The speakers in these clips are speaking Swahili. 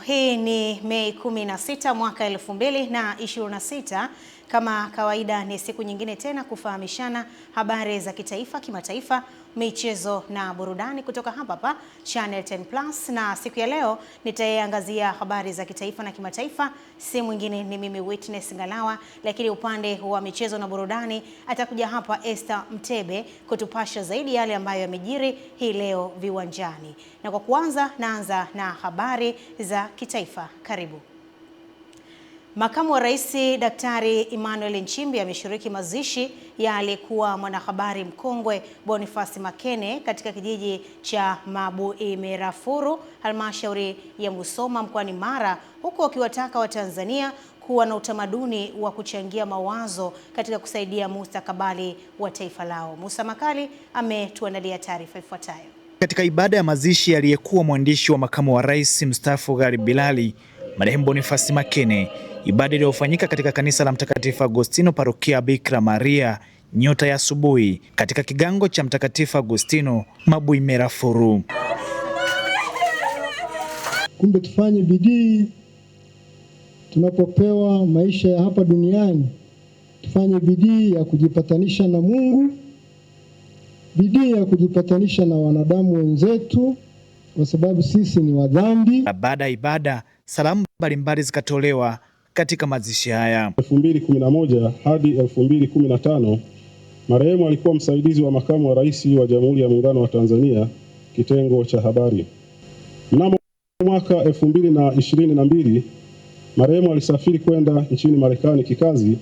hii ni Mei 16 mwaka 2026. Kama kawaida ni siku nyingine tena kufahamishana habari za kitaifa, kimataifa, michezo na burudani kutoka hapa Channel 10 Plus, na siku ya leo nitaangazia habari za kitaifa na kimataifa. Si mwingine ni mimi Witness Ngalawa, lakini upande wa michezo na burudani atakuja hapa Esther Mtebe kutupasha zaidi yale ambayo yamejiri hii leo viwanjani. Na kwa kuanza, naanza na habari za kitaifa. Karibu. Makamu wa Rais Daktari Emmanuel Nchimbi ameshiriki mazishi ya aliyekuwa mwanahabari mkongwe Boniface Makene katika kijiji cha Mabuimerafuru, halmashauri ya Musoma mkoani Mara, huku akiwataka Watanzania kuwa na utamaduni wa kuchangia mawazo katika kusaidia mustakabali wa taifa lao. Musa Makali ametuandalia taarifa ifuatayo. Katika ibada ya mazishi aliyekuwa mwandishi wa makamu wa rais mstaafu Gharib Bilali, marehemu Boniface Makene, ibada iliyofanyika katika kanisa la Mtakatifu Agostino parokia Bikira Maria Nyota ya Asubuhi katika kigango cha Mtakatifu Agostino Mabuimerafuru. Kumbe tufanye bidii tunapopewa maisha ya hapa duniani, tufanye bidii ya kujipatanisha na Mungu, bidii ya kujipatanisha na wanadamu wenzetu, kwa sababu sisi ni wadhambi. Baada ya ibada, salamu mbalimbali zikatolewa katika mazishi haya. 2011 hadi 2015 marehemu alikuwa msaidizi wa makamu wa rais wa Jamhuri ya Muungano wa Tanzania, kitengo cha habari. Mnamo mwaka 2022 marehemu alisafiri kwenda nchini Marekani kikazi,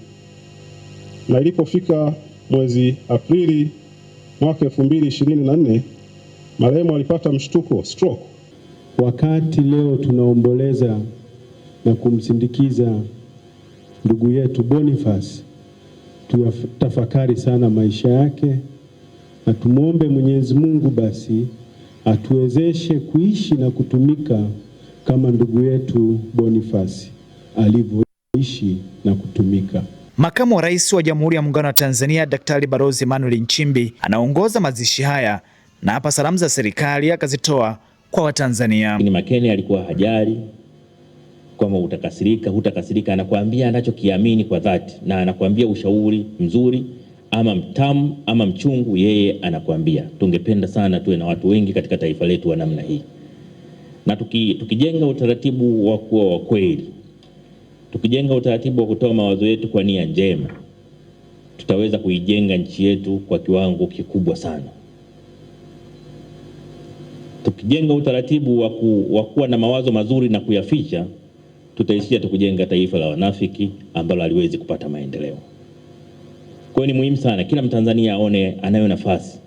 na ilipofika mwezi Aprili mwaka 2024 marehemu alipata mshtuko, stroke. Wakati leo tunaomboleza na kumsindikiza ndugu yetu Boniface, tuyatafakari sana maisha yake na tumuombe Mwenyezi Mungu basi atuwezeshe kuishi na kutumika kama ndugu yetu Boniface alivyoishi na kutumika. Makamu wa Rais wa Jamhuri ya Muungano wa Tanzania Daktari Balozi Emmanuel Nchimbi anaongoza mazishi haya, na hapa salamu za serikali akazitoa kwa Watanzania. Makene alikuwa hajali kama utakasirika, hutakasirika, anakuambia anachokiamini kwa dhati, na anakuambia ushauri mzuri ama mtamu ama mchungu, yeye anakuambia. Tungependa sana tuwe na watu wengi katika taifa letu wa namna hii, na tukijenga utaratibu wa kuwa wa kweli, tukijenga utaratibu wa kutoa mawazo yetu kwa nia njema, tutaweza kuijenga nchi yetu kwa kiwango kikubwa sana. Tukijenga utaratibu wa kuwa na mawazo mazuri na kuyaficha, tutaishia kujenga taifa la wanafiki ambalo haliwezi kupata maendeleo. Kwa hiyo ni muhimu sana kila Mtanzania aone anayo nafasi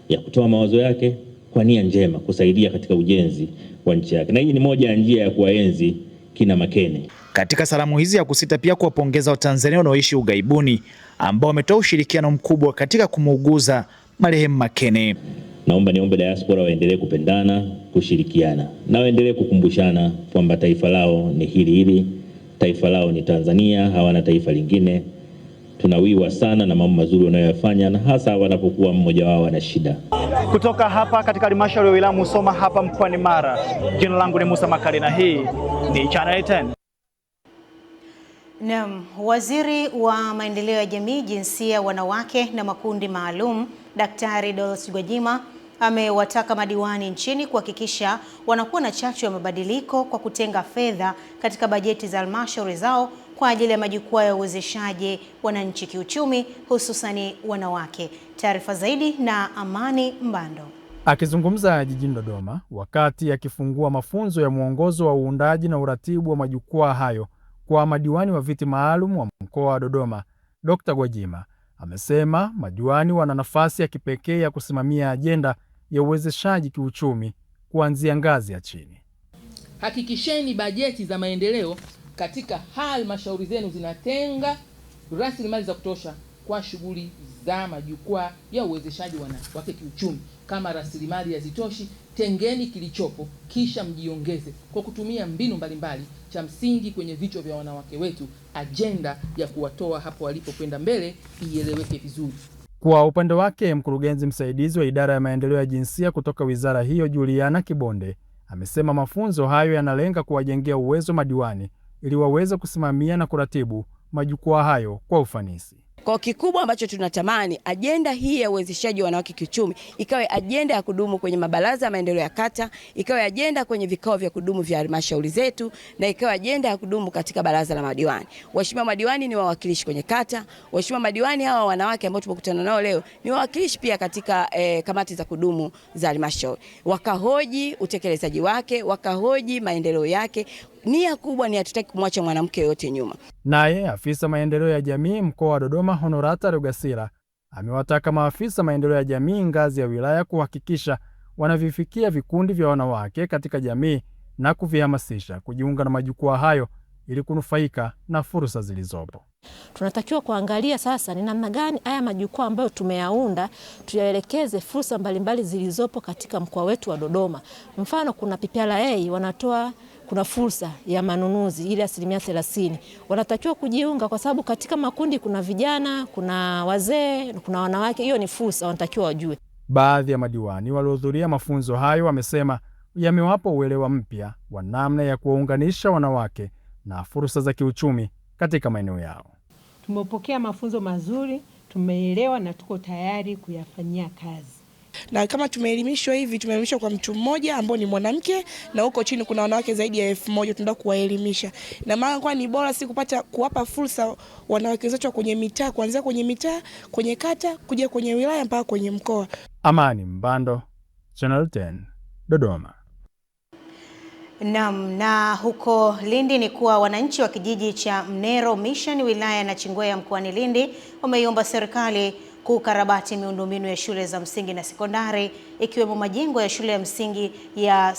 ya kutoa mawazo yake kwa nia njema kusaidia katika ujenzi wa nchi yake, na hii ni moja ya njia ya kuwaenzi kina Makene. Katika salamu hizi ya kusita pia kuwapongeza Watanzania wanaoishi ughaibuni ambao wametoa ushirikiano mkubwa katika kumuuguza marehemu Makene. Naomba niombe diaspora waendelee kupendana, kushirikiana, na waendelee kukumbushana kwamba taifa lao ni hili, taifa lao ni Tanzania, hawana taifa lingine. Tunawiwa sana na mambo mazuri wanayofanya, na hasa wanapokuwa mmoja wao ana shida. Kutoka hapa katika halmashauri ya wilaya Musoma hapa mkoani Mara, jina langu ni Musa Makali na hii ni Channel 10. Naam, Waziri wa Maendeleo ya Jamii, Jinsia, Wanawake na Makundi Maalum, Daktari Dorothy Gwajima amewataka madiwani nchini kuhakikisha wanakuwa na chachu ya mabadiliko kwa kutenga fedha katika bajeti za halmashauri zao kwa ajili ya majukwaa ya uwezeshaji wananchi kiuchumi, hususani wanawake. Taarifa zaidi na Amani Mbando. Akizungumza jijini Dodoma wakati akifungua mafunzo ya mwongozo wa uundaji na uratibu wa majukwaa hayo kwa madiwani wa viti maalum wa mkoa wa Dodoma, Dr. Gwajima amesema madiwani wana nafasi ya kipekee ya kusimamia ajenda ya uwezeshaji kiuchumi kuanzia ngazi ya chini. Hakikisheni bajeti za maendeleo katika halmashauri zenu zinatenga rasilimali za kutosha kwa shughuli za majukwaa ya uwezeshaji wanawake kiuchumi. Kama rasilimali hazitoshi, tengeni kilichopo kisha mjiongeze kwa kutumia mbinu mbalimbali. Cha msingi kwenye vichwa vya wanawake wetu, ajenda ya kuwatoa hapo walipo kwenda mbele ieleweke vizuri. Kwa upande wake, mkurugenzi msaidizi wa idara ya maendeleo ya jinsia kutoka wizara hiyo Juliana Kibonde amesema mafunzo hayo yanalenga kuwajengea uwezo madiwani ili waweze kusimamia na kuratibu majukwaa hayo kwa ufanisi. Kwa kikubwa ambacho tunatamani ajenda hii ya uwezeshaji wa wanawake kiuchumi ikawe ajenda ya kudumu kwenye mabaraza ya maendeleo ya kata, ikawe ajenda kwenye vikao vya kudumu vya halmashauri zetu, na ikawe ajenda ya kudumu katika baraza la madiwani. Waheshimiwa madiwani ni wawakilishi kwenye kata, waheshimiwa madiwani hawa wanawake ambao tumekutana nao leo ni wawakilishi pia katika kamati za kudumu za halmashauri. Wakahoji utekelezaji wake, wakahoji maendeleo yake. Nia kubwa ni hatutaki kumwacha mwanamke yote nyuma. Naye afisa maendeleo ya jamii mkoa wa Dodoma Honorata Rugasira amewataka maafisa maendeleo ya jamii ngazi ya wilaya kuhakikisha wanavifikia vikundi vya wanawake katika jamii na kuvihamasisha kujiunga na majukwaa hayo ili kunufaika na fursa zilizopo. Tunatakiwa kuangalia sasa ni namna gani haya majukwaa ambayo tumeyaunda tuyaelekeze fursa mbalimbali zilizopo katika mkoa wetu wa Dodoma. Mfano, kuna PPRA wanatoa kuna fursa ya manunuzi ile 30%. Wanatakiwa kujiunga kwa sababu katika makundi kuna vijana, kuna wazee, kuna wanawake. Hiyo ni fursa, wanatakiwa wajue. Baadhi ya madiwani waliohudhuria mafunzo hayo wamesema yamewapa uelewa mpya wa namna ya kuwaunganisha wanawake na fursa za kiuchumi katika maeneo yao. Tumepokea mafunzo mazuri, tumeelewa na tuko tayari kuyafanyia kazi. Na kama tumeelimishwa hivi, tumeelimishwa kwa mtu mmoja ambao ni mwanamke, na huko chini kuna wanawake zaidi ya 1000 tunataka kuwaelimisha. Na maana kwa ni bora si kuwapa fursa wanawake wetu kwenye mitaa, kuanzia kwenye mitaa, kwenye kata, kuja kwenye wilaya mpaka kwenye mkoa. Amani Mbando, Channel 10, Dodoma. Na huko Lindi ni kuwa wananchi wa kijiji cha Mnero Mission wilaya ya Nachingwea mkoani Lindi wameiomba serikali kukarabati miundombinu ya shule za msingi na sekondari ikiwemo majengo ya shule ya msingi ya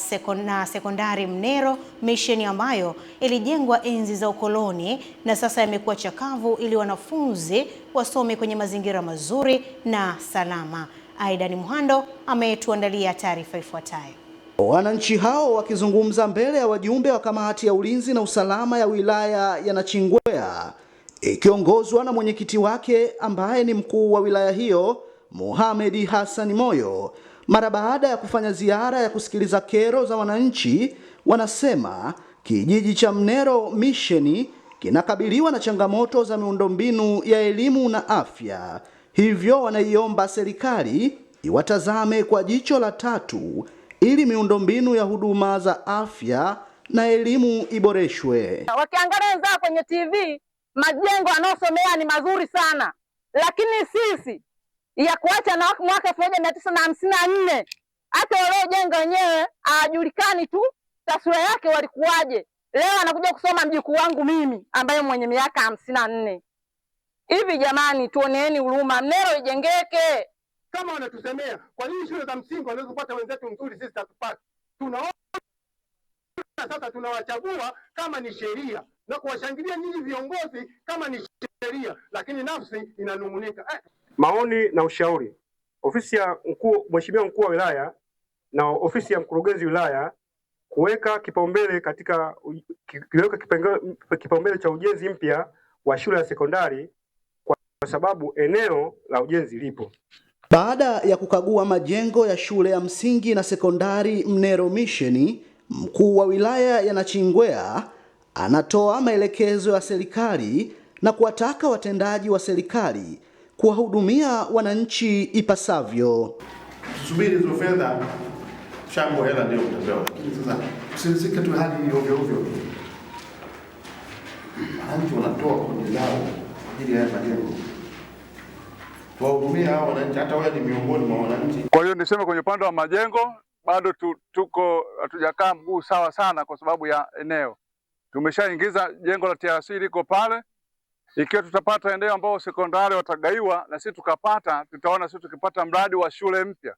sekondari Mnero Mission ambayo ilijengwa enzi za ukoloni na sasa yamekuwa chakavu ili wanafunzi wasome kwenye mazingira mazuri na salama. Aidan Muhando ametuandalia taarifa ifuatayo. Wananchi hao wakizungumza mbele ya wajumbe wa kamati ya ulinzi na usalama ya wilaya ya Nachingwea ikiongozwa na mwenyekiti wake ambaye ni mkuu wa wilaya hiyo Mohamed Hassan Moyo, mara baada ya kufanya ziara ya kusikiliza kero za wananchi, wanasema kijiji cha Mnero Mission kinakabiliwa na changamoto za miundombinu ya elimu na afya. Hivyo wanaiomba serikali iwatazame kwa jicho la tatu ili miundombinu ya huduma za afya na elimu iboreshwe. Wakiangalia kwenye TV majengo yanayosomea ni mazuri sana, lakini sisi ya kuacha na mwaka 1954 hata waliojenga wenyewe hawajulikani tu taswira yake walikuwaje. Leo anakuja kusoma mjukuu wangu mimi ambaye mwenye miaka 54. Hivi jamani, tuoneeni huruma, Mnero ijengeke. Kama wanatusemea kwa nini shule za msingi wanaweza kupata wenzetu mzuri, sisi tutapata. Tunaona sasa tunawachagua kama ni sheria na kuwashangilia nyinyi viongozi kama ni sheria, lakini nafsi inanung'unika. Maoni na ushauri. Ofisi ya Mheshimiwa mkuu wa wilaya na ofisi ya mkurugenzi wilaya kuweka kipaumbele kipaumbele cha ujenzi mpya wa shule ya sekondari kwa sababu eneo la ujenzi lipo. Baada ya kukagua majengo ya shule ya msingi na sekondari Mnero Mission, mkuu wa wilaya ya Nachingwea anatoa maelekezo ya serikali na kuwataka watendaji wa serikali kuwahudumia wananchi ipasavyo. Tusubiri hizo fedha, shambo hela ndio utapewa. Lakini sasa usirizike tu hali ovyo ovyo. Wananchi wanatoa kodi zao ili haya majengo. Tuwahudumia hao wananchi, hata wewe ni miongoni mwa wananchi. Kwa hiyo niseme kwenye upande wa majengo bado tuko hatujakaa mguu sawa sana kwa sababu ya eneo. Tumeshaingiza jengo la TRC liko pale. Ikiwa tutapata eneo ambao sekondari watagaiwa na sisi tukapata, tutaona sisi tukipata mradi wa shule mpya,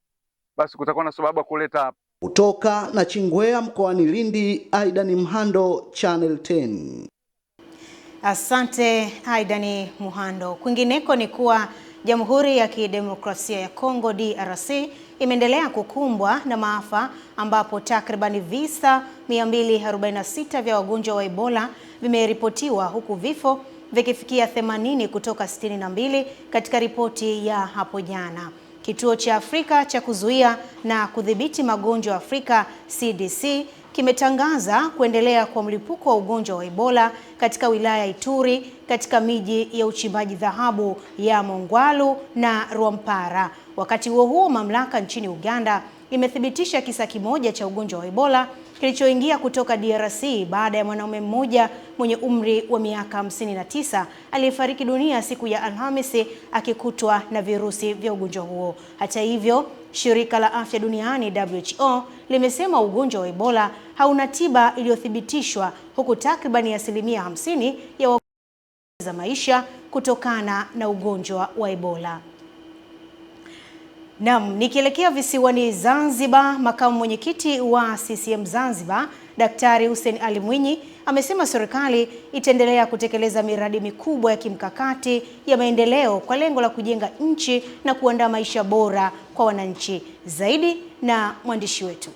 basi kutakuwa na sababu kuleta hapa. Kutoka Nachingwea mkoani Lindi, Aidan Muhando, Channel 10. Asante Aidan Muhando. Kwingineko ni kuwa Jamhuri ya Kidemokrasia ya Kongo DRC imeendelea kukumbwa na maafa ambapo takriban visa 246 vya wagonjwa wa Ebola vimeripotiwa huku vifo vikifikia 80 kutoka 62 katika ripoti ya hapo jana. Kituo cha Afrika cha kuzuia na kudhibiti magonjwa Afrika CDC kimetangaza kuendelea kwa mlipuko wa ugonjwa wa Ebola katika wilaya ya Ituri katika miji ya uchimbaji dhahabu ya Mongwalu na Rwampara. Wakati huo huo, mamlaka nchini Uganda imethibitisha kisa kimoja cha ugonjwa wa Ebola kilichoingia kutoka DRC baada ya mwanaume mmoja mwenye umri wa miaka 59 aliyefariki dunia siku ya Alhamisi akikutwa na virusi vya ugonjwa huo. Hata hivyo, Shirika la Afya Duniani WHO limesema ugonjwa wa Ebola hauna tiba iliyothibitishwa, huku takribani 50% ya wapoteza maisha kutokana na ugonjwa wa Ebola. Naam, nikielekea visiwani Zanzibar, makamu mwenyekiti wa CCM Zanzibar, Daktari Hussein Ali Mwinyi amesema serikali itaendelea kutekeleza miradi mikubwa ya kimkakati ya maendeleo kwa lengo la kujenga nchi na kuandaa maisha bora kwa wananchi. Zaidi na mwandishi wetu.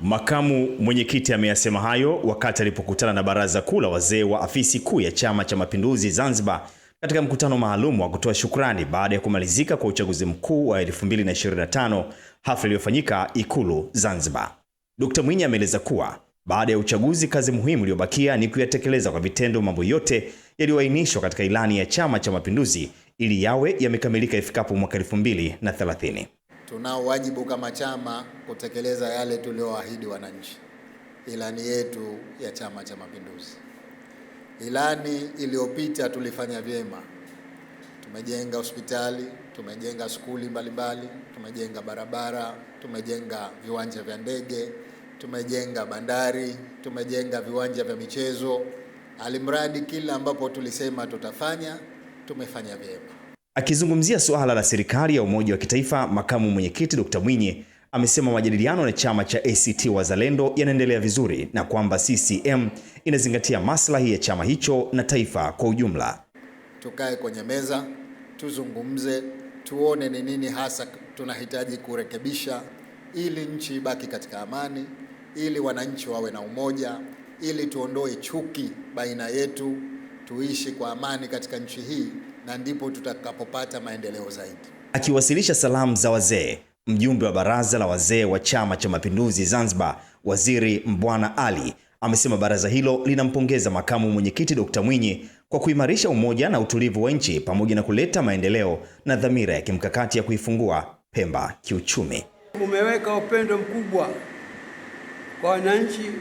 Makamu mwenyekiti ameyasema hayo wakati alipokutana na Baraza Kuu la Wazee wa Afisi Kuu ya Chama cha Mapinduzi Zanzibar katika mkutano maalum wa kutoa shukrani baada ya kumalizika kwa uchaguzi mkuu wa 2025, hafla iliyofanyika Ikulu Zanzibar. Dr. Mwinyi ameeleza kuwa baada ya uchaguzi, kazi muhimu iliyobakia ni kuyatekeleza kwa vitendo mambo yote yaliyoainishwa katika ilani ya Chama cha Mapinduzi ili yawe yamekamilika ifikapo mwaka 2030. Tunao wajibu kama chama kutekeleza yale tulioahidi wananchi. Ilani yetu ya Chama cha Mapinduzi. Ilani iliyopita tulifanya vyema. Tumejenga hospitali, tumejenga skuli mbalimbali, tumejenga barabara, tumejenga viwanja vya ndege, tumejenga bandari, tumejenga viwanja vya michezo. Alimradi kila ambapo tulisema tutafanya, tumefanya vyema. Akizungumzia suala la serikali ya umoja wa kitaifa, makamu mwenyekiti Dr. Mwinyi amesema majadiliano na chama cha ACT Wazalendo yanaendelea vizuri na kwamba CCM inazingatia maslahi ya chama hicho na taifa kwa ujumla. Tukae kwenye meza, tuzungumze, tuone ni nini hasa tunahitaji kurekebisha ili nchi ibaki katika amani, ili wananchi wawe na umoja, ili tuondoe chuki baina yetu, tuishi kwa amani katika nchi hii, na ndipo tutakapopata maendeleo zaidi. Akiwasilisha salamu za wazee, mjumbe wa Baraza la Wazee wa Chama cha Mapinduzi Zanzibar, Waziri Mbwana Ali, amesema baraza hilo linampongeza makamu mwenyekiti Dr. Mwinyi kwa kuimarisha umoja na utulivu wa nchi pamoja na kuleta maendeleo na dhamira ya kimkakati ya kuifungua Pemba kiuchumi. Umeweka upendo mkubwa kwa wananchi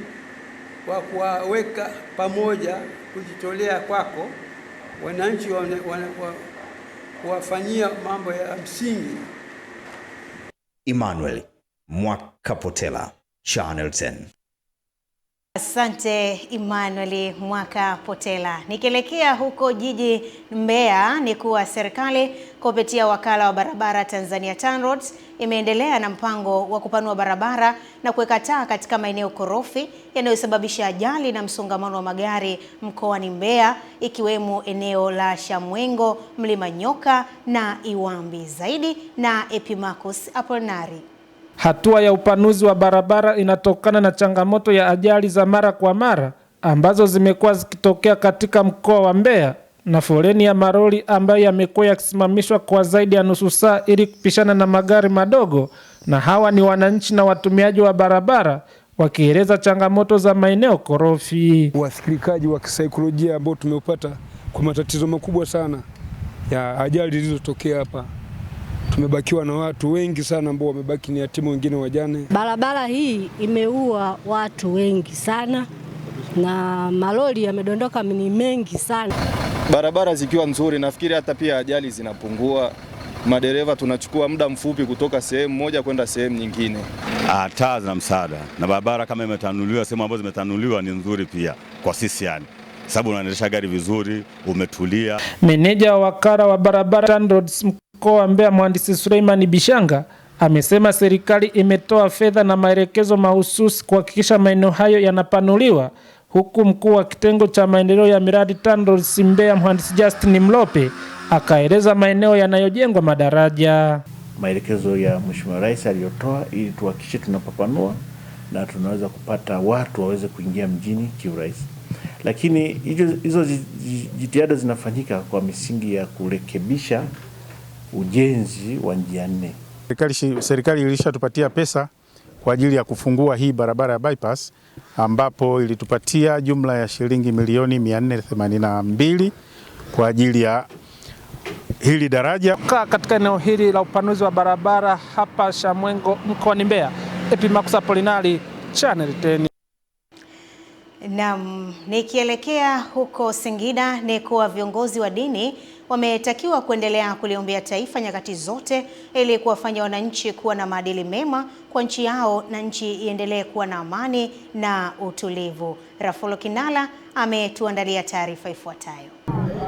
kwa kuwaweka pamoja, kujitolea kwako wananchi kuwafanyia mambo ya msingi. Emmanuel Mwakapotela, Channel 10. Asante Emmanuel Mwakapotela. Nikielekea huko jiji Mbeya ni kuwa serikali kupitia wakala wa barabara Tanzania TANROADS imeendelea na mpango wa kupanua barabara na kuweka taa katika maeneo korofi yanayosababisha ajali na msongamano wa magari mkoani Mbeya, ikiwemo eneo la Shamwengo, Mlima Nyoka na Iwambi. Zaidi na Epimakus Aponari. Hatua ya upanuzi wa barabara inatokana na changamoto ya ajali za mara kwa mara ambazo zimekuwa zikitokea katika mkoa wa Mbeya na foleni ya maroli ambayo yamekuwa yakisimamishwa kwa zaidi ya nusu saa ili kupishana na magari madogo, na hawa ni wananchi na watumiaji wa barabara wakieleza changamoto za maeneo korofi. Wasikilikaji wa kisaikolojia ambao tumeupata kwa matatizo makubwa sana ya ajali zilizotokea hapa. Tumebakiwa na watu wengi sana ambao wamebaki ni yatima, wengine wajane. Barabara hii imeua watu wengi sana na malori yamedondoka ni mengi sana. Barabara zikiwa nzuri, nafikiri hata pia ajali zinapungua. Madereva tunachukua muda mfupi kutoka sehemu moja kwenda sehemu nyingine. Taa za msaada na barabara kama imetanuliwa, sehemu ambazo zimetanuliwa ni nzuri pia kwa sisi, yani sababu unaendesha gari vizuri, umetulia. Meneja wa wakala wa barabara TANROADS mkoa wa Mbeya, Mhandisi Suleiman Bishanga, amesema serikali imetoa fedha na maelekezo mahususi kuhakikisha maeneo hayo yanapanuliwa, huku mkuu wa kitengo cha maendeleo ya miradi TANROADS Mbeya, Mhandisi Justin Mlope, akaeleza maeneo yanayojengwa madaraja. Maelekezo ya Mheshimiwa Rais aliyotoa ili tuhakikishe tunapapanua na tunaweza kupata watu waweze kuingia mjini kiurahisi. Lakini hizo jitihada zinafanyika kwa misingi ya kurekebisha ujenzi wa njia 4 Serikali ilishatupatia pesa kwa ajili ya kufungua hii barabara ya bypass, ambapo ilitupatia jumla ya shilingi milioni 482 kwa ajili ya hili daraja. Katika eneo hili la upanuzi wa barabara hapa Shamwengo mkoani Mbeya, Epimax Apolinari, Channel 10. Naam, nikielekea huko Singida ni kuwa viongozi wa dini wametakiwa kuendelea kuliombea taifa nyakati zote ili kuwafanya wananchi kuwa na maadili mema kwa nchi yao na nchi iendelee kuwa na amani na utulivu. Rafolo Kinala ametuandalia taarifa ifuatayo.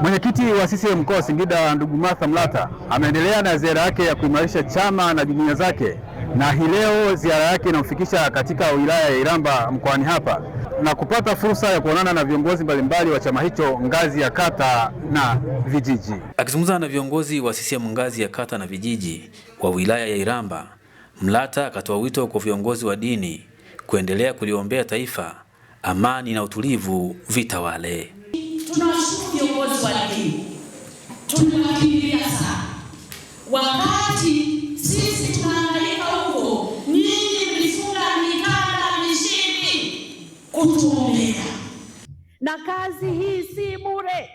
Mwenyekiti wa CCM mkoa wa Singida ndugu Martha Mlata ameendelea na ziara yake ya kuimarisha chama na jumuiya zake, na hii leo ziara yake inamfikisha katika wilaya ya Iramba mkoani hapa na kupata fursa ya kuonana na viongozi mbalimbali wa chama hicho ngazi ya kata na vijiji. Akizungumza na viongozi wa CCM ngazi ya kata na vijiji wa wilaya ya Iramba, Mlata akatoa wito kwa viongozi wa dini kuendelea kuliombea taifa, amani na utulivu vitawale. Tunawashukuru viongozi wa dini, tunawakimbilia sana. Wakati sisi tunahangaika huko, nyinyi mlifunga mikanda mishini kutuombea. Na kazi hii si bure,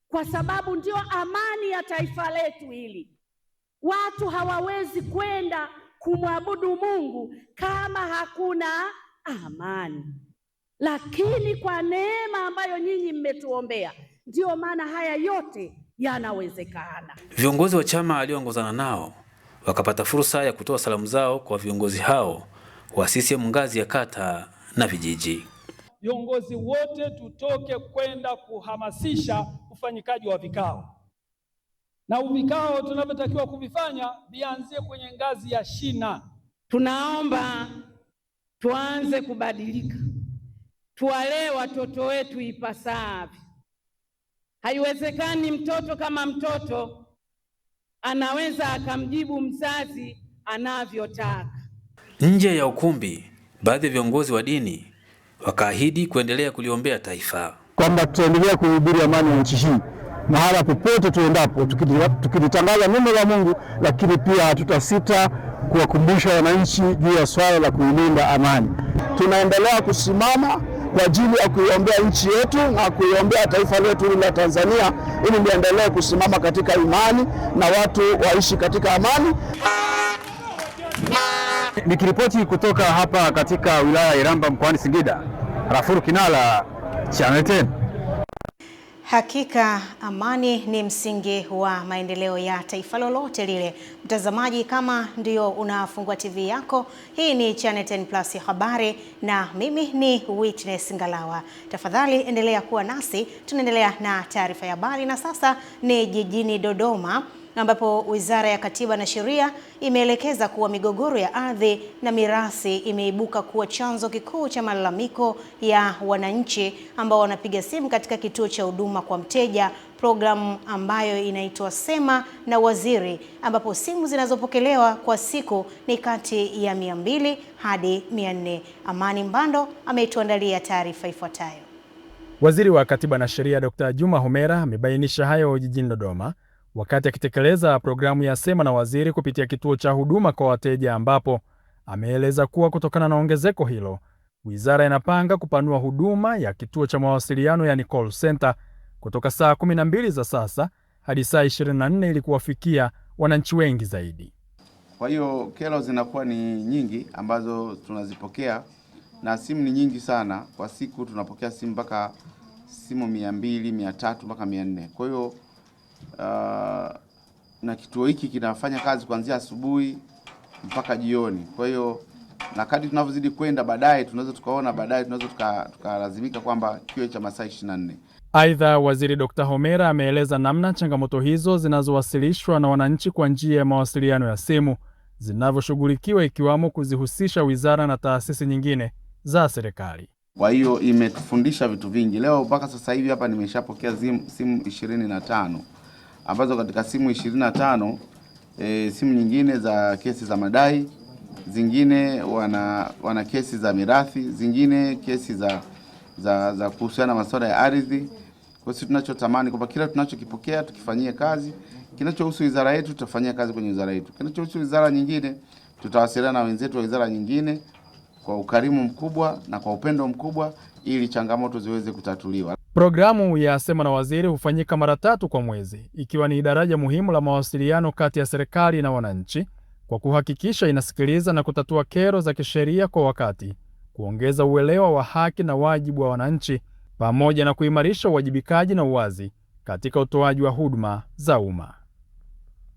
kwa sababu ndio amani ya taifa letu hili. Watu hawawezi kwenda kumwabudu Mungu kama hakuna amani. Lakini kwa neema ambayo nyinyi mmetuombea, ndio maana haya yote yanawezekana. Viongozi wa chama alioongozana nao wakapata fursa ya kutoa salamu zao kwa viongozi hao wa CCM ngazi ya kata na vijiji. Viongozi wote tutoke kwenda kuhamasisha ufanyikaji wa vikao. Na vikao tunavyotakiwa kuvifanya vianzie kwenye ngazi ya shina. Tunaomba tuanze kubadilika. Tuwalee watoto wetu ipasavyo. Haiwezekani mtoto kama mtoto anaweza akamjibu mzazi anavyotaka. Nje ya ukumbi, baadhi ya viongozi wa dini wakaahidi kuendelea kuliombea taifa, kwamba tutaendelea kuhubiri amani ya nchi hii mahala popote tuendapo, tukilitangaza neno la Mungu, lakini pia hatutasita kuwakumbusha wananchi juu ya swala la kuilinda amani. Tunaendelea kusimama kwa ajili ya kuiombea nchi yetu na kuiombea taifa letu la Tanzania, ili liendelee kusimama katika imani na watu waishi katika amani. Nikiripoti kutoka hapa katika wilaya ya Iramba mkoani Singida, Rafuru Kinala, Channel 10. Hakika amani ni msingi wa maendeleo ya taifa lolote lile. Mtazamaji, kama ndio unafungua TV yako, hii ni Channel 10 Plus habari na mimi ni Witness Ngalawa. Tafadhali endelea kuwa nasi, tunaendelea na taarifa ya habari na sasa ni jijini Dodoma, ambapo Wizara ya Katiba na Sheria imeelekeza kuwa migogoro ya ardhi na mirathi imeibuka kuwa chanzo kikuu cha malalamiko ya wananchi ambao wanapiga simu katika kituo cha huduma kwa mteja, programu ambayo inaitwa Sema na Waziri, ambapo simu zinazopokelewa kwa siku ni kati ya 200 hadi 400. Amani Mbando ametuandalia taarifa ifuatayo. Waziri wa Katiba na Sheria Dr. Juma Homera amebainisha hayo jijini Dodoma wakati akitekeleza programu ya Sema na Waziri kupitia kituo cha huduma kwa wateja, ambapo ameeleza kuwa kutokana na ongezeko hilo, wizara inapanga kupanua huduma ya kituo cha mawasiliano yani call center kutoka saa 12 za sasa hadi saa 24 ili kuwafikia wananchi wengi zaidi. Kwa hiyo kero zinakuwa ni nyingi ambazo tunazipokea, na simu ni nyingi sana kwa siku. Tunapokea simu mpaka simu 200, 300 mpaka 400. Kwa hiyo na kituo hiki kinafanya kazi kuanzia asubuhi mpaka jioni. Kwa hiyo na kadri tunavyozidi kwenda baadaye tunaweza tukalazimika kwamba kiwe cha masaa 24. Aidha, Waziri Dr. Homera ameeleza namna changamoto hizo zinazowasilishwa na wananchi kwa njia ya mawasiliano ya simu zinavyoshughulikiwa, ikiwamo kuzihusisha wizara na taasisi nyingine za serikali. Kwa hiyo imetufundisha vitu vingi. Leo mpaka sasa hivi hapa nimeshapokea simu 25, ambazo katika simu 25 simu nyingine za kesi za madai, zingine wana kesi za mirathi, zingine kesi za kuhusiana na masuala ya ardhi. Kwa hiyo tunachotamani kwamba kila tunachokipokea tukifanyie kazi Kinachohusu wizara yetu tutafanyia kazi kwenye wizara yetu. Kinachohusu wizara nyingine tutawasiliana na wenzetu wa wizara nyingine kwa ukarimu mkubwa na kwa upendo mkubwa ili changamoto ziweze kutatuliwa. Programu ya Sema na Waziri hufanyika mara 3 kwa mwezi, ikiwa ni daraja muhimu la mawasiliano kati ya serikali na wananchi kwa kuhakikisha inasikiliza na kutatua kero za kisheria kwa wakati, kuongeza uelewa wa haki na wajibu wa wananchi, pamoja na kuimarisha uwajibikaji na uwazi katika utoaji wa huduma za umma.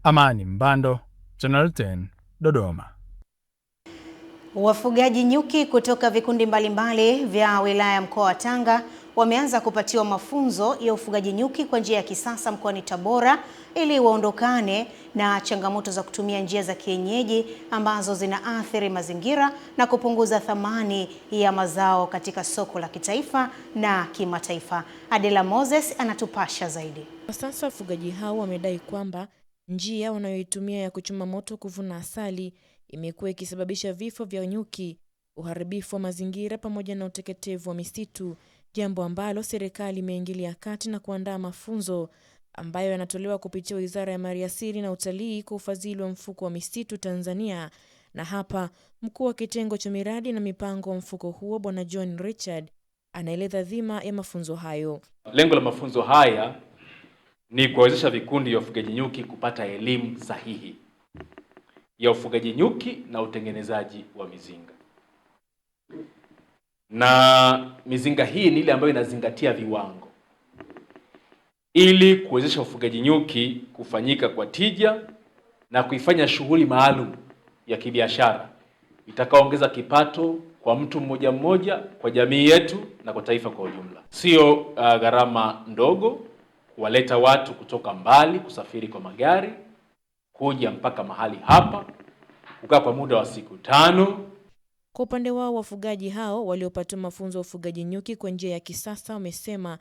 Amani Mbando, Channel 10, Dodoma. Wafugaji nyuki kutoka vikundi mbalimbali vya wilaya mkoa wa Tanga wameanza kupatiwa mafunzo ya ufugaji nyuki kwa njia ya kisasa mkoani Tabora ili waondokane na changamoto za kutumia njia za kienyeji ambazo zinaathiri mazingira na kupunguza thamani ya mazao katika soko la kitaifa na kimataifa. Adela Moses anatupasha zaidi. Kwa sasa wafugaji hao wamedai kwamba njia wanayoitumia ya kuchoma moto kuvuna asali imekuwa ikisababisha vifo vya nyuki, uharibifu wa mazingira pamoja na uteketevu wa misitu, jambo ambalo serikali imeingilia kati na kuandaa mafunzo ambayo yanatolewa kupitia Wizara ya Maliasili na Utalii kwa ufadhili wa Mfuko wa Misitu Tanzania. Na hapa mkuu wa kitengo cha miradi na mipango wa mfuko huo Bwana John Richard anaeleza dhima ya mafunzo hayo. Lengo la mafunzo haya ni kuwezesha vikundi vya ufugaji nyuki kupata elimu sahihi ya ufugaji nyuki na utengenezaji wa mizinga. Na mizinga hii ni ile ambayo inazingatia viwango ili kuwezesha ufugaji nyuki kufanyika kwa tija na kuifanya shughuli maalum ya kibiashara itakaoongeza kipato kwa mtu mmoja mmoja, kwa jamii yetu na kwa taifa kwa ujumla. Sio gharama ndogo kuwaleta watu kutoka mbali kusafiri kwa magari kuja mpaka mahali hapa kukaa kwa muda wa siku 5. Kwa upande wao wafugaji hao waliopata mafunzo ya ufugaji nyuki kwa njia ya kisasa wamesema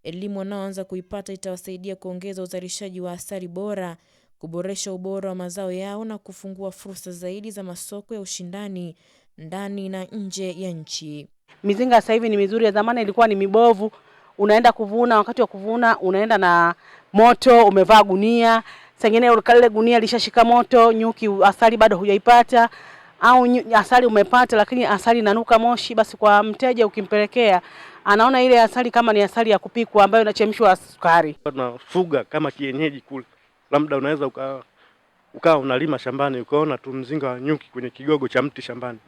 elimu wanaoanza kuipata itawasaidia kuongeza uzalishaji wa asali bora, kuboresha ubora wa mazao yao na kufungua fursa zaidi za masoko ya ushindani ndani na nje ya nchi. Mizinga sasa hivi ni mizuri, ya zamani ilikuwa ni mibovu. Unaenda kuvuna, wakati wa kuvuna unaenda na moto, umevaa gunia, sengine kale gunia lishashika moto, nyuki asali bado hujaipata, au asali umepata lakini asali inanuka moshi. Basi kwa mteja ukimpelekea anaona ile asali kama ni asali ya kupikwa ambayo inachemshwa sukari. Tunafuga kama kienyeji kule, labda unaweza ukawa unalima shambani ukaona tu mzinga wa nyuki kwenye kigogo cha mti shambani,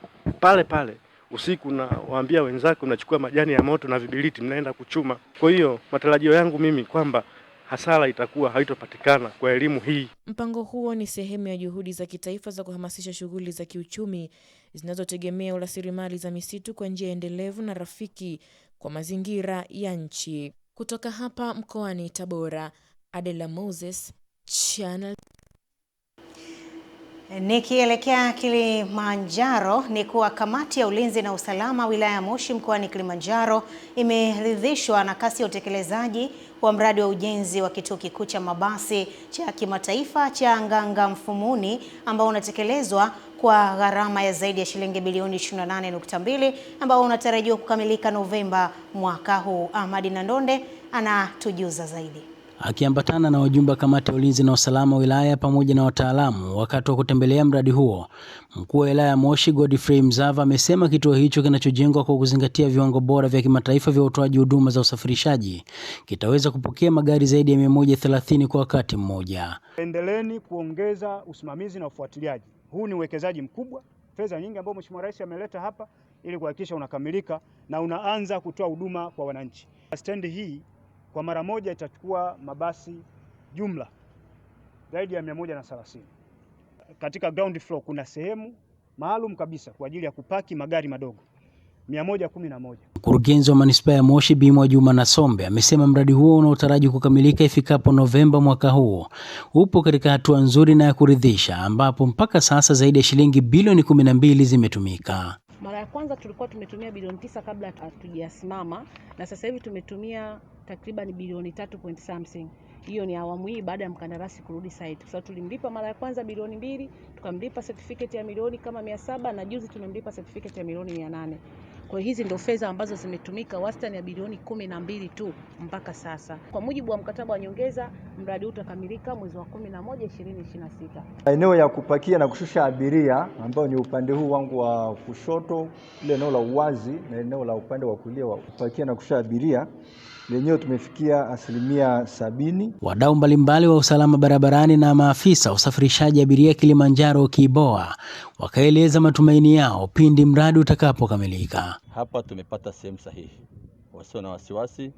pale pale usiku na waambia wenzako unachukua majani ya moto na vibiliti mnaenda kuchuma. Kwa hiyo matarajio yangu mimi kwamba hasara itakuwa haitopatikana kwa elimu hii. Mpango huo ni sehemu ya juhudi za kitaifa za kuhamasisha shughuli za kiuchumi zinazotegemea rasilimali za misitu kwa njia endelevu na rafiki kwa mazingira ya nchi. Kutoka hapa mkoani Tabora, Adela Moses, Channel. Nikielekea Kilimanjaro ni kuwa kamati ya ulinzi na usalama wilaya ya Moshi mkoani Kilimanjaro imeridhishwa na kasi ya utekelezaji wa mradi wa ujenzi wa kituo kikuu cha mabasi cha kimataifa cha Nganga Mfumuni ambao unatekelezwa kwa gharama ya zaidi ya shilingi bilioni 28.2 ambao unatarajiwa kukamilika Novemba mwaka huu. Ahmadi Nandonde anatujuza zaidi. Akiambatana na wajumbe wa kamati ya ulinzi na usalama wilaya pamoja na wataalamu wakati wa kutembelea mradi huo, mkuu wa wilaya ya Moshi Godfrey Mzava amesema kituo hicho kinachojengwa kwa kuzingatia viwango bora vya kimataifa vya utoaji huduma za usafirishaji kitaweza kupokea magari zaidi ya 130 kwa wakati mmoja. Endeleeni kuongeza usimamizi na ufuatiliaji. Huu ni uwekezaji mkubwa, fedha nyingi ambayo Mheshimiwa Rais ameleta hapa ili kuhakikisha unakamilika na unaanza kutoa huduma kwa wananchi. Stendi hii kwa mara moja itachukua mabasi jumla zaidi ya 130. Katika ground floor kuna sehemu maalum kabisa kwa ajili ya kupaki magari madogo 111. Mkurugenzi wa manispaa ya Moshi Bimwa Juma Nasombe amesema mradi huo unaotaraji kukamilika ifikapo Novemba mwaka huu upo katika hatua nzuri na ya kuridhisha ambapo mpaka sasa zaidi ya shilingi bilioni 12 zimetumika. Mara ya kwanza tulikuwa tumetumia bilioni 9 kabla hatujasimama, na sasa hivi tumetumia takriban bilioni 3.something. Hiyo ni awamu hii baada ya mkandarasi kurudi site. Kwa sababu tulimlipa mara ya kwanza bilioni 2, tukamlipa certificate ya milioni kama 700 na juzi tumemlipa certificate ya milioni 800. Kwa hiyo hizi ndio fedha ambazo zimetumika, wastani ya bilioni 12 tu mpaka sasa. Kwa mujibu wa mkataba wa nyongeza, mradi huu utakamilika mwezi wa 11 2026. Eneo ya kupakia na kushusha abiria ambao ni upande huu wangu wa kushoto, ile eneo la uwazi, na eneo la upande wa kulia wa kupakia na kushusha abiria, lenyewe tumefikia 70%. Wadau mbalimbali wa usalama barabarani na maafisa usafirishaji abiria Kilimanjaro Kiboa wakaeleza matumaini yao pindi mradi utakapokamilika. Hapa tumepata sehemu sahihi, wasio na wasiwasi.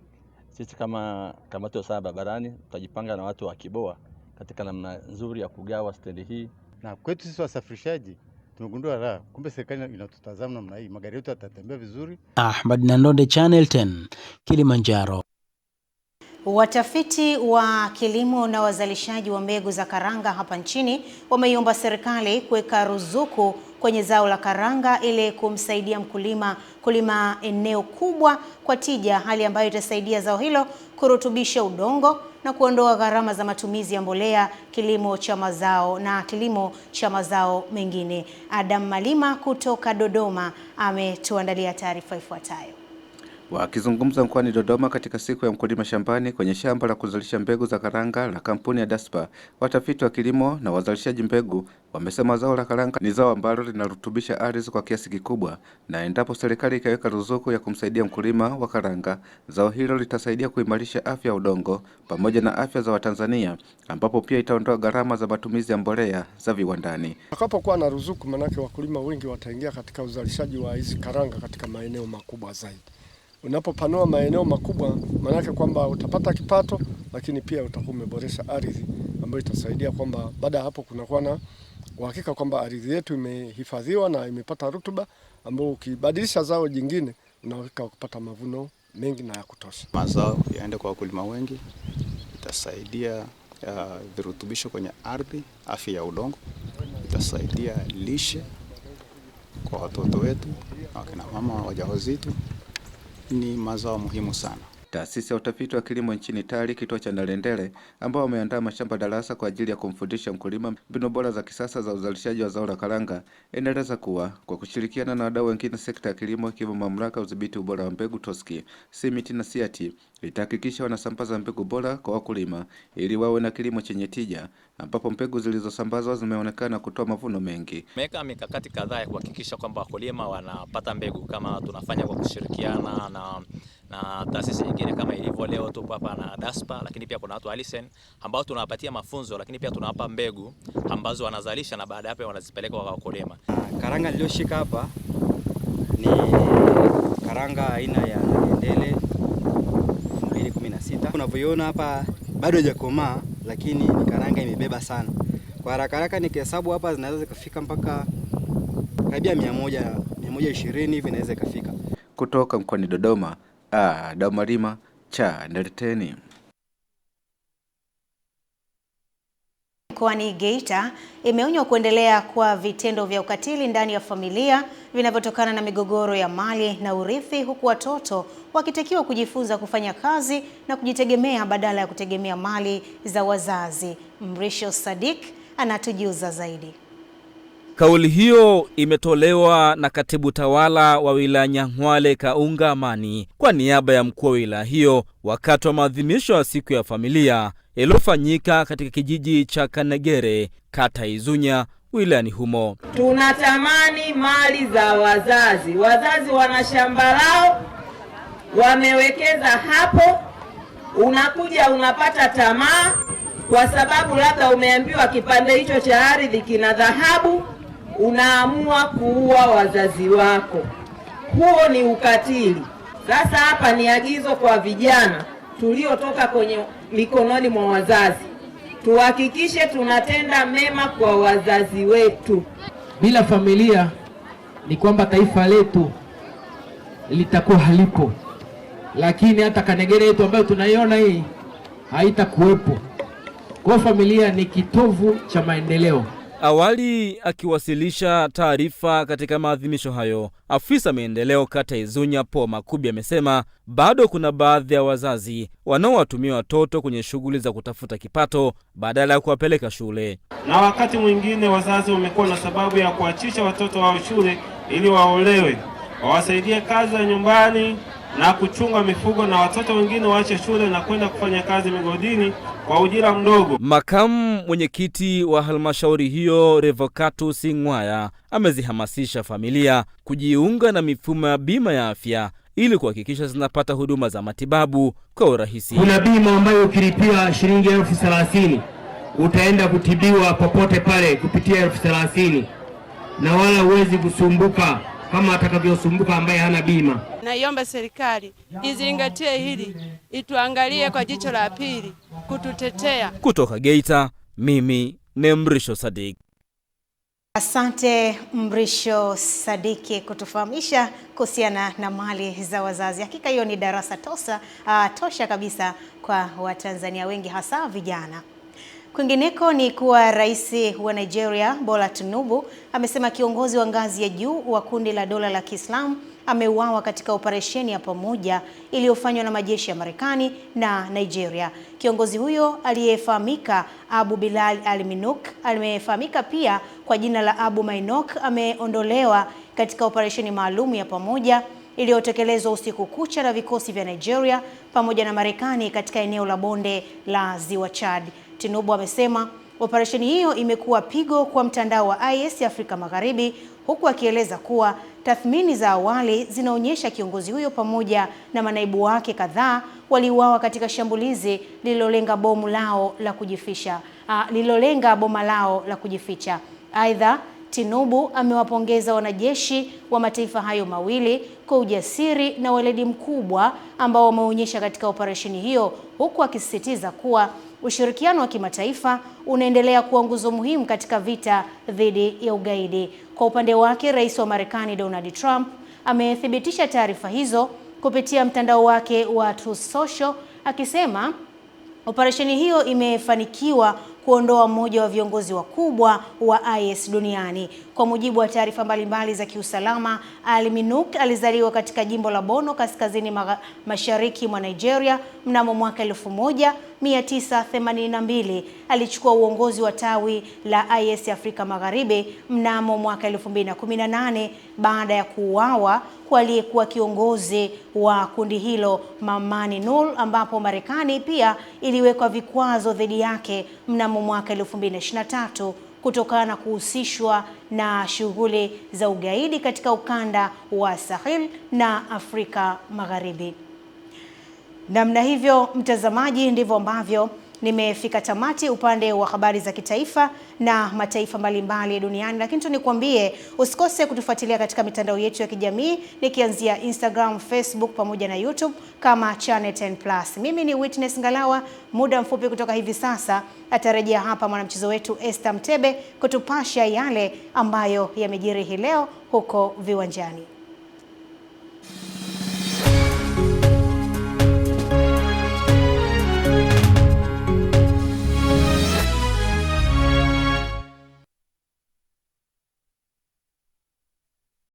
Sisi kama kamati ya usalama barabarani tutajipanga na watu wa Kiboa katika namna nzuri ya kugawa stendi hii, na kwetu sisi wasafirishaji tumegundua raha, kumbe serikali inatutazama namna hii, magari yetu yatatembea vizuri. Ahmad Nandonde, Channel 10, Kilimanjaro. Watafiti wa kilimo na wazalishaji wa mbegu za karanga hapa nchini wameiomba serikali kuweka ruzuku kwenye zao la karanga ili kumsaidia mkulima kulima eneo kubwa kwa tija, hali ambayo itasaidia zao hilo kurutubisha udongo na kuondoa gharama za matumizi ya mbolea, kilimo cha mazao mengine. Adam Malima kutoka Dodoma ametuandalia taarifa ifuatayo. Wakizungumza mkoani Dodoma katika siku ya mkulima shambani kwenye shamba la kuzalisha mbegu za karanga la kampuni ya Daspa, watafiti wa kilimo na wazalishaji mbegu wamesema zao la karanga ni zao ambalo linarutubisha ardhi kwa kiasi kikubwa, na endapo serikali ikaweka ruzuku ya kumsaidia mkulima wa karanga, zao hilo litasaidia kuimarisha afya ya udongo pamoja na afya za Watanzania, ambapo pia itaondoa gharama za matumizi ya mbolea za viwandani. Atakapokuwa na ruzuku, manake wakulima wengi wataingia katika uzalishaji wa hizi karanga katika maeneo makubwa zaidi. Unapopanua maeneo makubwa, manake kwamba utapata kipato, lakini pia utakuwa umeboresha ardhi, ambayo itasaidia kwamba baada ya hapo kunakuwa na uhakika kwamba ardhi yetu imehifadhiwa na imepata rutuba, ambayo ukibadilisha zao jingine unaweza kupata mavuno mengi na ya kutosha. Mazao yaende kwa wakulima wengi, itasaidia virutubisho kwenye ardhi, afya ya udongo, itasaidia lishe kwa watoto wetu na wakina mama wajawazito. Ni mazao muhimu sana. Taasisi ya utafiti wa kilimo nchini TARI kituo cha Nalendele, ambao wameandaa mashamba darasa kwa ajili ya kumfundisha mkulima mbinu bora za kisasa za uzalishaji wa zao la karanga, inaeleza kuwa kwa kushirikiana na wadau wengine sekta ya kilimo ikiwemo mamlaka ya udhibiti ubora wa mbegu TOSCI, SIMIT na SIAT, itahakikisha wanasambaza mbegu bora kwa wakulima ili wawe na kilimo chenye tija, ambapo mbegu zilizosambazwa zimeonekana kutoa mavuno mengi. Tumeweka mikakati kadhaa ya kuhakikisha kwamba wakulima wanapata mbegu, kama tunafanya kwa kushirikiana na taasisi nyingine kama ilivyo leo tupo hapa na Daspa, lakini pia kuna watu Alisen ambao tunawapatia mafunzo, lakini pia tunawapa mbegu ambazo wanazalisha na baada hapo wanazipeleka kwa wakulima. Karanga niliyoshika hapa ni karanga aina ya Nalendele 2016. Unavyoiona hapa bado haijakomaa, lakini ni karanga imebeba sana. Kwa haraka haraka nikihesabu hapa zinaweza kufika mpaka karibia 120 hivi inaweza ikafika. Kutoka mkoani Dodoma, Adam Malima, Channel 10. Mkoani Geita imeonywa kuendelea kwa vitendo vya ukatili ndani ya familia vinavyotokana na migogoro ya mali na urithi, huku watoto wakitakiwa kujifunza kufanya kazi na kujitegemea badala ya kutegemea mali za wazazi. Mrisho Sadik anatujuza zaidi. Kauli hiyo imetolewa na katibu tawala wa wilaya Nyang'hwale Kaunga Amani kwa niaba ya mkuu wa wilaya hiyo wakati wa maadhimisho ya siku ya familia yaliyofanyika katika kijiji cha Kanegere, kata Izunya, wilayani humo. Tunatamani mali za wazazi. Wazazi wana shamba lao, wamewekeza hapo, unakuja unapata tamaa kwa sababu labda umeambiwa kipande hicho cha ardhi kina dhahabu, unaamua kuua wazazi wako. Huo ni ukatili. Sasa hapa ni agizo kwa vijana tuliotoka kwenye mikononi mwa wazazi, tuhakikishe tunatenda mema kwa wazazi wetu. Bila familia ni kwamba taifa letu litakuwa halipo, lakini hata Kanegere yetu ambayo tunaiona hii haitakuwepo. Kwa familia ni kitovu cha maendeleo. Awali akiwasilisha taarifa katika maadhimisho hayo, afisa maendeleo kata Izunya Po Makubi amesema bado kuna baadhi ya wazazi wanaowatumia watoto kwenye shughuli za kutafuta kipato badala ya kuwapeleka shule. Na wakati mwingine wazazi wamekuwa na sababu ya kuachisha watoto wao shule ili waolewe, wawasaidie kazi za nyumbani na kuchunga mifugo, na watoto wengine waache shule na kwenda kufanya kazi migodini kwa ujira mdogo. Makamu mwenyekiti wa halmashauri hiyo Revocatus Ng'waya amezihamasisha familia kujiunga na mifumo ya bima ya afya ili kuhakikisha zinapata huduma za matibabu kwa urahisi. Kuna bima ambayo ukilipia shilingi 30,000 utaenda kutibiwa popote pale kupitia 30,000 na wala huwezi kusumbuka kama atakavyosumbuka ambaye hana bima. Naiomba serikali izingatie hili, ituangalie kwa jicho la pili kututetea. Kutoka Geita, mimi ni Mrisho Sadik. Asante Mrisho Sadiki kutufahamisha kuhusiana na mali za wazazi. Hakika hiyo ni darasa tosha kabisa kwa Watanzania wengi, hasa vijana. Kwingineko ni kuwa Rais wa Nigeria Bola Tinubu amesema kiongozi wa ngazi ya juu wa kundi la dola la Kiislamu ameuawa katika operesheni ya pamoja iliyofanywa na majeshi ya Marekani na Nigeria. Kiongozi huyo aliyefahamika Abu Bilal al-Minuk, aliyefahamika pia kwa jina la Abu Mainok, ameondolewa katika operesheni maalum ya pamoja iliyotekelezwa usiku kucha na vikosi vya Nigeria pamoja na Marekani katika eneo la bonde la Ziwa Chad. Tinubu amesema operesheni hiyo imekuwa pigo kwa mtandao wa IS Afrika Magharibi, huku akieleza kuwa tathmini za awali zinaonyesha kiongozi huyo pamoja na manaibu wake kadhaa waliuawa katika shambulizi lililolenga boma lao la kujificha. Aidha, Tinubu amewapongeza wanajeshi wa mataifa hayo mawili kwa ujasiri na weledi mkubwa ambao wameonyesha katika operesheni hiyo, huku akisisitiza kuwa ushirikiano wa kimataifa unaendelea kuwa nguzo muhimu katika vita dhidi ya ugaidi. Kwa upande wake, Rais wa Marekani Donald Trump amethibitisha taarifa hizo kupitia mtandao wake wa Truth Social, akisema operesheni hiyo imefanikiwa kuondoa mmoja wa viongozi wakubwa wa IS duniani. Kwa mujibu wa taarifa mbalimbali za kiusalama, al-Minuk alizaliwa katika jimbo la Borno kaskazini mashariki mwa Nigeria mnamo mwaka 1982. Alichukua uongozi wa tawi la IS Afrika Magharibi mnamo mwaka 2018 baada ya kuuawa kwa aliyekuwa kiongozi wa kundi hilo Mamani Nur, ambapo Marekani pia iliwekwa vikwazo dhidi yake mnamo mwaka 2023 kutokana na kuhusishwa na shughuli za ugaidi katika ukanda wa Sahel na Afrika Magharibi. Namna hivyo, mtazamaji, ndivyo ambavyo nimefika tamati upande wa habari za kitaifa na mataifa mbalimbali duniani, lakini tu nikwambie usikose kutufuatilia katika mitandao yetu ya kijamii nikianzia Instagram, Facebook pamoja na YouTube kama Channel 10+. Mimi ni Witness Ngalawa. Muda mfupi kutoka hivi sasa atarejea hapa mwanamchezo wetu Esther Mtebe kutupasha yale ambayo yamejiri hii leo huko viwanjani.